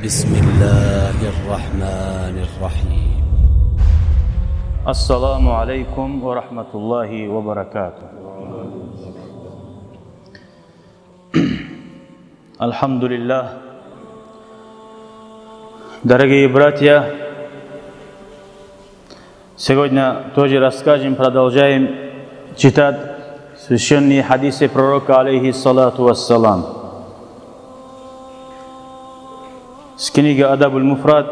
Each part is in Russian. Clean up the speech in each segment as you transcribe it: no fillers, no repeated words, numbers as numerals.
بسم الله الرحمن الرحيم. السلام عليكم ورحمة الله وبركاته. Alhamdulillah. Дорогие братья, сегодня тоже продолжаем читать священные хадисы пророка, алейхиссалату вассалам. С книги Адабуль Муфрад,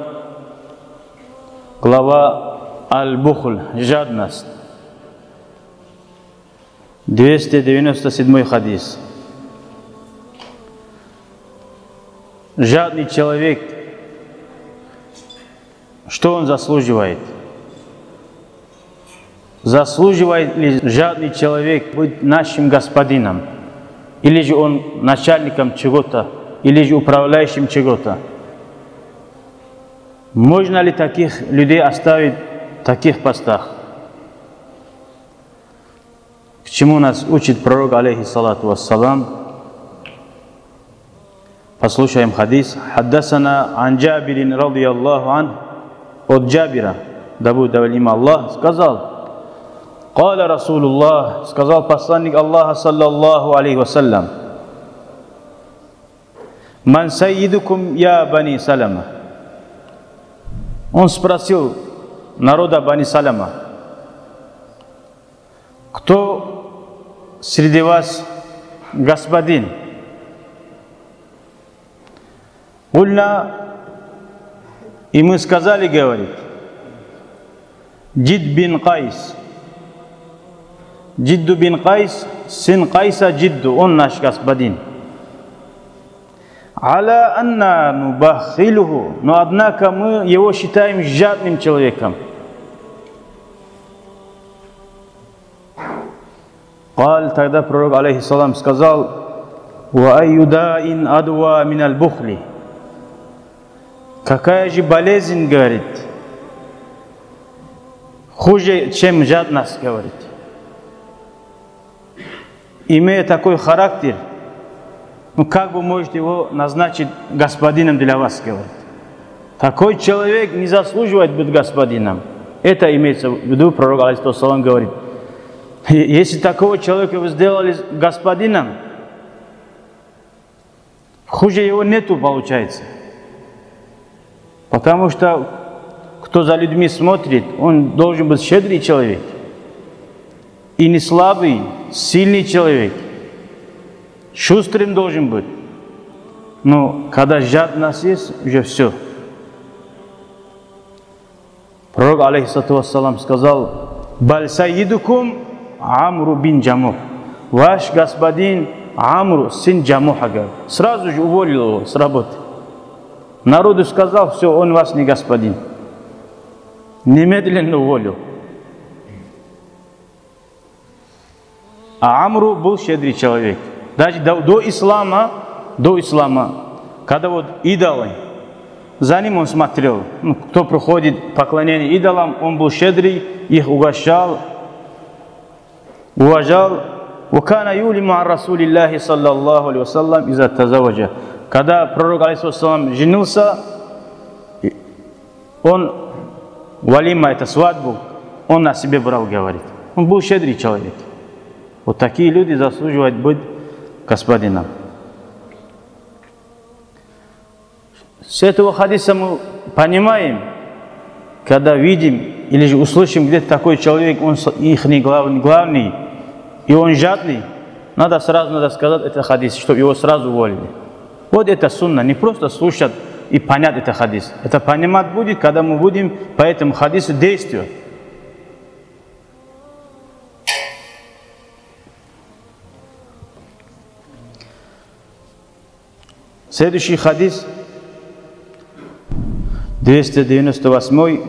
глава Аль-Бухль, жадность, 297 хадис. Жадный человек, что он заслуживает? Заслуживает ли жадный человек быть нашим господином? Или же он начальником чего-то? Или же управляющим чего-то? Можно ли таких людей оставить в таких постах? К чему нас учит пророк, алейхиссалату вассалам? Послушаем хадис. Хаддасана ан Джабирин радiyallahu ан, от Джабира, да будет доволен Аллах, сказал: Каля Расулуллах, сказал посланник Аллаха, саллаллаху алейхи вассалям: Ман сайидукум я бани Салама. Он спросил народа Бани Салама: кто среди вас господин? Ульна, и мы сказали, говорит, Джид бин Кайс. Джидду бин Кайс, сын Кайса Джидду, он наш господин. Аля анна нубахилуху, но однако мы его считаем жадным человеком. Каль, тогда пророк, алейхиссалам, сказал: Ва айюдаин адва миналь бухли. Какая же болезнь, говорит, хуже, чем жадность, говорит. Имея такой характер, как вы можете его назначить господином для вас, говорит. Такой человек не заслуживает быть господином. Это имеется в виду, пророк, алейхиссалам, говорит. Если такого человека вы сделали господином, хуже его нету, получается. Потому что кто за людьми смотрит, он должен быть щедрый человек. И не слабый, сильный человек. Шустрым должен быть. Но когда жадность есть, уже все. Пророк, алейхиссалату вассалам, сказал: Баль сайидукум Амру бин Джамух. Ваш господин Амру, сын Джамуха. Сразу же уволил его с работы. Народу сказал: все, он вас не господин. Немедленно уволил. А Амру был щедрый человек. Даже до ислама, когда вот идолы, за ним он смотрел. Кто проходит поклонение идолам, он был щедрый, их угощал, уважал. وَكَانَ يُولِمُ عَنْ رَسُولِ اللَّهِ صَلَّى اللَّهُ عَلَيْهِ وَسَلَّمَ إِذَا تَزَوَّجَ. Когда пророк, алейхиссалам, женился, он, валима, это свадьбу, он на себе брал, говорит. Он был щедрый человек. Вот такие люди заслуживают быть господином. С этого хадиса мы понимаем, когда видим или же услышим где-то такой человек, он их главный, и он жадный, надо сказать это хадис, чтобы его сразу уволили. Вот это сунна, не просто слушать и понять это хадис. Это понимать будет, когда мы будем по этому хадису действовать. Следующий хадис, 298.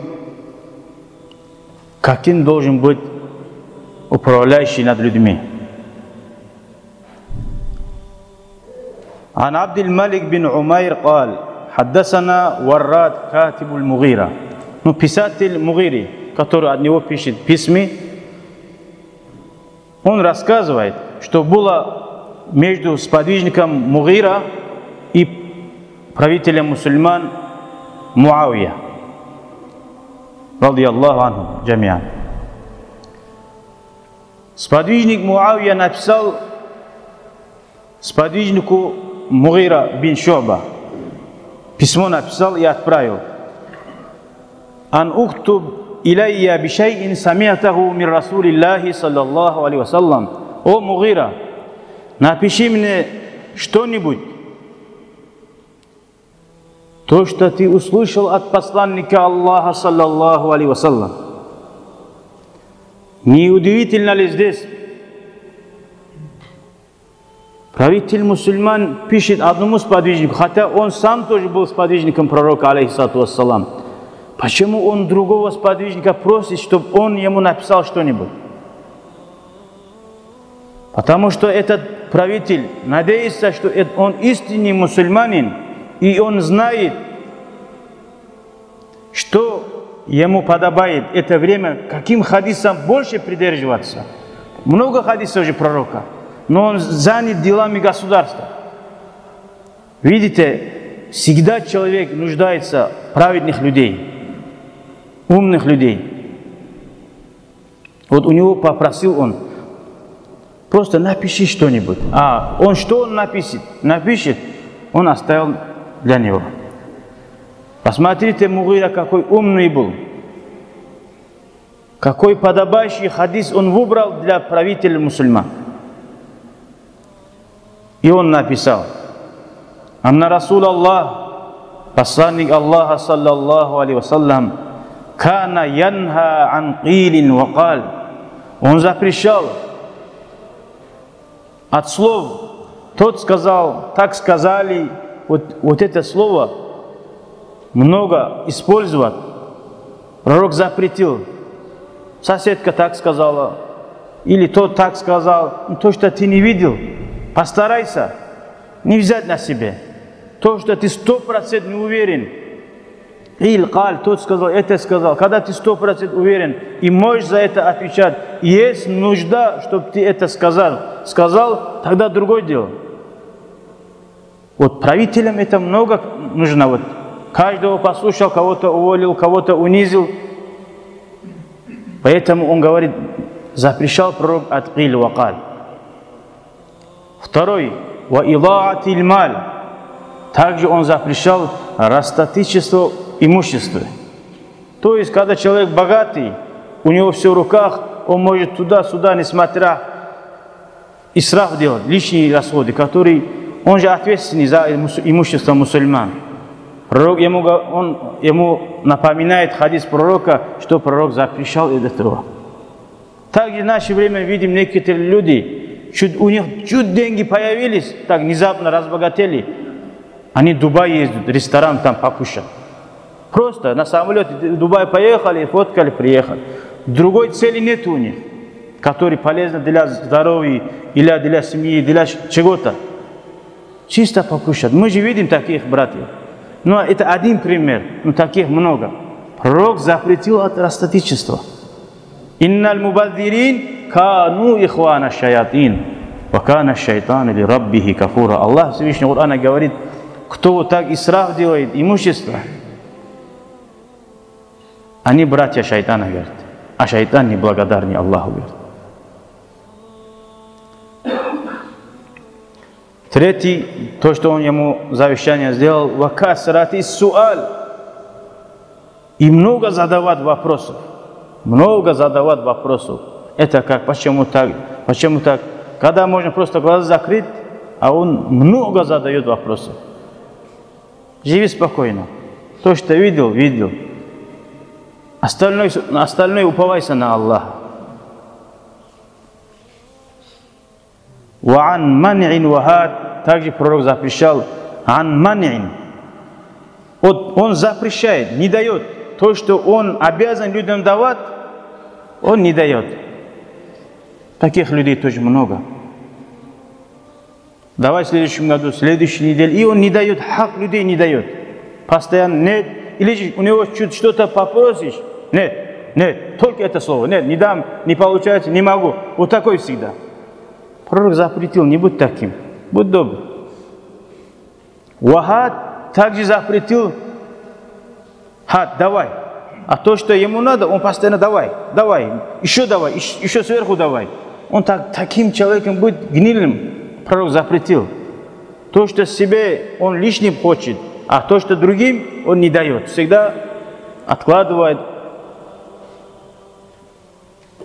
Каким должен быть управляющий над людьми? عن عبد الملك بن عمير قال حدثنا وراد كاتب المغيرة. Писатель Мугири, который от него пишет письма, он рассказывает, что было между сподвижником Мугира и правителя мусульман Муавия, радiyallahu анху джамиан. Сподвижник Муавия написал сподвижнику Мугира бин Шуба, письмо написал и отправил. Ан ухтуб илайя бишайин самиатаху мир Расулиллахи саллаллаху алейхи вассалам. О Мугира, напиши мне что-нибудь, то, что ты услышал от посланника Аллаха саллаллаху алейхи вассалам. Не удивительно ли здесь? Правитель мусульман пишет одному сподвижнику, хотя он сам тоже был сподвижником пророка, алейхиссалату вассалам. Почему он другого сподвижника просит, чтобы он ему написал что-нибудь? Потому что этот правитель надеется, что он истинный мусульманин, и он знает, что ему подобает это время, каким хадисам больше придерживаться. Много хадисов же пророка, но он занят делами государства. Видите, всегда человек нуждается в праведных людей, умных людей. Вот у него попросил он, просто напиши что-нибудь. А он что он напишет, он оставил для него. Посмотрите, Мугира какой умный был. Какой подобающий хадис он выбрал для правителя мусульман. И он написал: Анна Расул Аллах, посланник Аллаха саллаллаху алейхи вассалям, кана янха ан қилин ва қал. Он запрещал от слов, тот сказал, так сказали, вот это слово много использовать. Пророк запретил. Соседка так сказала, или тот так сказал. То, что ты не видел, постарайся не взять на себе. То, что ты 100% не уверен. Иль каль, тот сказал, это сказал. Когда ты 100% уверен и можешь за это отвечать, есть нужда, чтобы ты это сказал, тогда другое дело. Вот правителям это много нужно. Вот каждого послушал, кого-то уволил, кого-то унизил. Поэтому он говорит, запрещал пророк от иль ва каль. Второй, ва идаатиль маль. Также он запрещал растратительство имущества. То есть, когда человек богатый, у него все в руках, он может туда-сюда, несмотря исраф делать, лишние расходы, которые он же ответственный за имущество мусульман. Пророк ему напоминает хадис пророка, что пророк запрещал этого. Также в наше время видим некоторые люди, у них чуть деньги появились, так внезапно разбогатели, они в Дубай ездят, в ресторан там покушать. Просто на самолете в Дубай поехали, фоткали, приехали. Другой цели нет у них, который полезна для здоровья, или для семьи, для чего-то. Чисто покушать. Мы же видим таких братьев. Но это один пример, но таких много. Пророк запретил от растратительства. Инналь мубаддирин кану ихвана шаятин, ва кана шайтану ли раббихи кафура. Аллах Всевышний в Коране говорит, кто так исраф делает имущество, они братья шайтана, говорят. А шайтан неблагодарный Аллаху, говорит. Третий, то, что он ему завещание сделал, вакасрати суаль. И много задавать вопросов. Много задавать вопросов. Это как, почему так, почему так? Когда можно просто глаза закрыть, а он много задает вопросов. Живи спокойно. То, что видел, видел. Остальное уповайся на Аллаха. Ваан ман'ин вахад. Также пророк запрещал ан ман'ин. Вот он запрещает, не дает. То, что он обязан людям давать, он не дает. Таких людей тоже много. Давай в следующем году, в следующей неделе. И он не дает, хак людей не дает. Постоянно нет. Или у него чуть что-то попросишь. Нет, нет, только это слово. Нет, не дам, не получается, не могу. Вот такой всегда. Пророк запретил, не будь таким. Будь добр. Вахад также запретил: давай. А то, что ему надо, он постоянно давай, еще сверху давай. Он таким человеком быть гнилым, пророк запретил. То, что себе он лишним хочет, а то, что другим, он не дает. Всегда откладывает.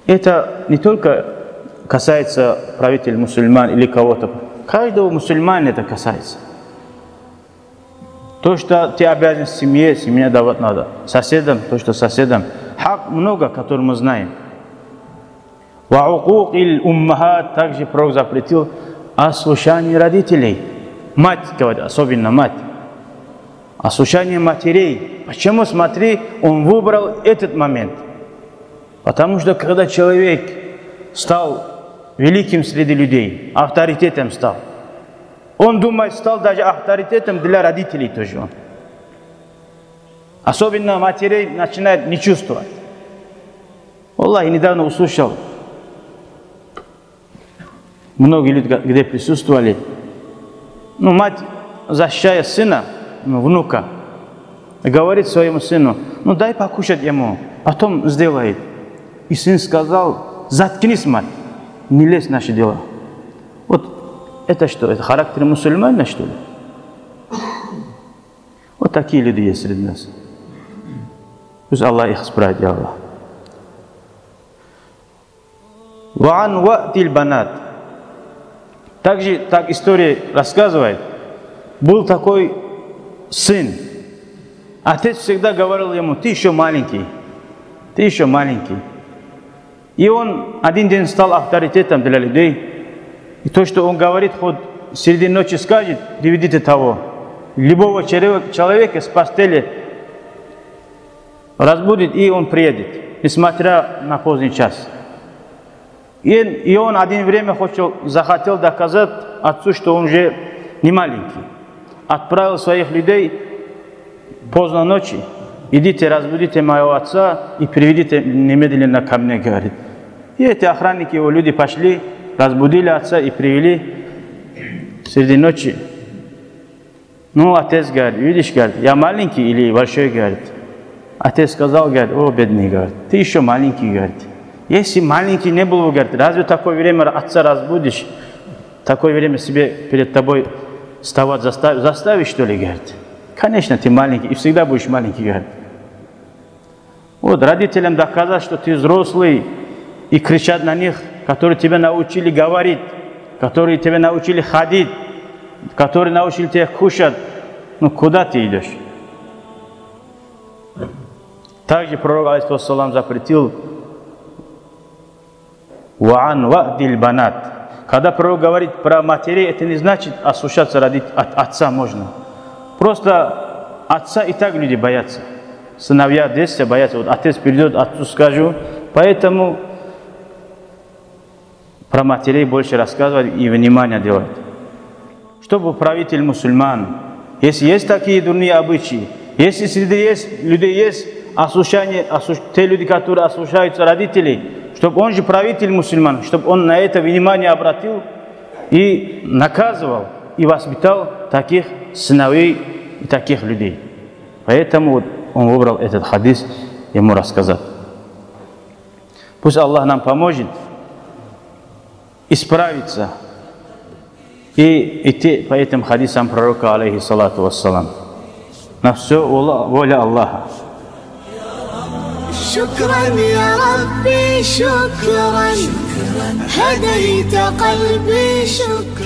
Это не только касается правителей мусульман или кого-то. Каждого мусульманина это касается. То, что ты обязан семье давать надо. Соседям, то, что соседям. Хак много, который мы знаем. Ва укук ил уммахат, также пророк запретил ослушание родителей. Мать, говорит, особенно мать. Ослушание матерей. Почему, смотри, он выбрал этот момент? Потому что когда человек стал великим среди людей, авторитетом стал, он думает, стал даже авторитетом для родителей тоже. Особенно матерей начинает не чувствовать. Аллах, недавно услышал, многие люди, где присутствовали, мать, защищая сына, внука, говорит своему сыну: дай покушать ему, потом сделает. И сын сказал: заткнись, мать, не лезь в наши дела. Вот это что? Это характер мусульманина, что ли? Вот такие люди есть среди нас. Пусть Аллах их исправит, я Аллах. Ваан ватил банат. Также так история рассказывает. Был такой сын. Отец всегда говорил ему: ты еще маленький. Ты еще маленький. И он один день стал авторитетом для людей. И то, что он говорит, хоть среди ночи скажет, приведите того. Любого человека с постели разбудит, и он приедет, несмотря на поздний час. И он один время захотел доказать отцу, что он уже не маленький. Отправил своих людей поздно ночи: идите, разбудите моего отца и приведите немедленно ко мне, говорит. И эти охранники, его люди пошли, разбудили отца и привели среди ночи. Отец говорит: видишь, говорит, я маленький или большой, говорит. Отец сказал, говорит: о, бедный, говорит, ты еще маленький, говорит. Если маленький не был, говорит, разве такое время отца разбудишь? Такое время себе перед тобой вставать заставишь, что ли, говорит. Конечно, ты маленький, и всегда будешь маленький, говорит. Вот родителям доказать, что ты взрослый, и кричать на них, которые тебя научили говорить, которые тебя научили ходить, которые научили тебя кушать. Куда ты идешь? Также пророк, алейхиссалам, запретил ваан ватил банат. Когда пророк говорит про матерей, это не значит ослушаться от отца можно. Просто отца и так люди боятся. Сыновья детства боятся. Вот отец придет, отцу скажу. Поэтому про матерей больше рассказывать и внимание делать. Чтобы правитель мусульман, если есть такие дурные обычаи, если среди людей есть ослушание, те люди, которые ослушаются родителей, чтобы он же правитель мусульман, чтобы он на это внимание обратил и наказывал, и воспитал таких сыновей и таких людей. Поэтому он выбрал этот хадис ему рассказать. Пусть Аллах нам поможет исправиться и идти по этим хадисам пророка, алейхиссалату вассалам. На все воля Аллаха. شكرا يا ربي شكرا هديت قلبي شكرا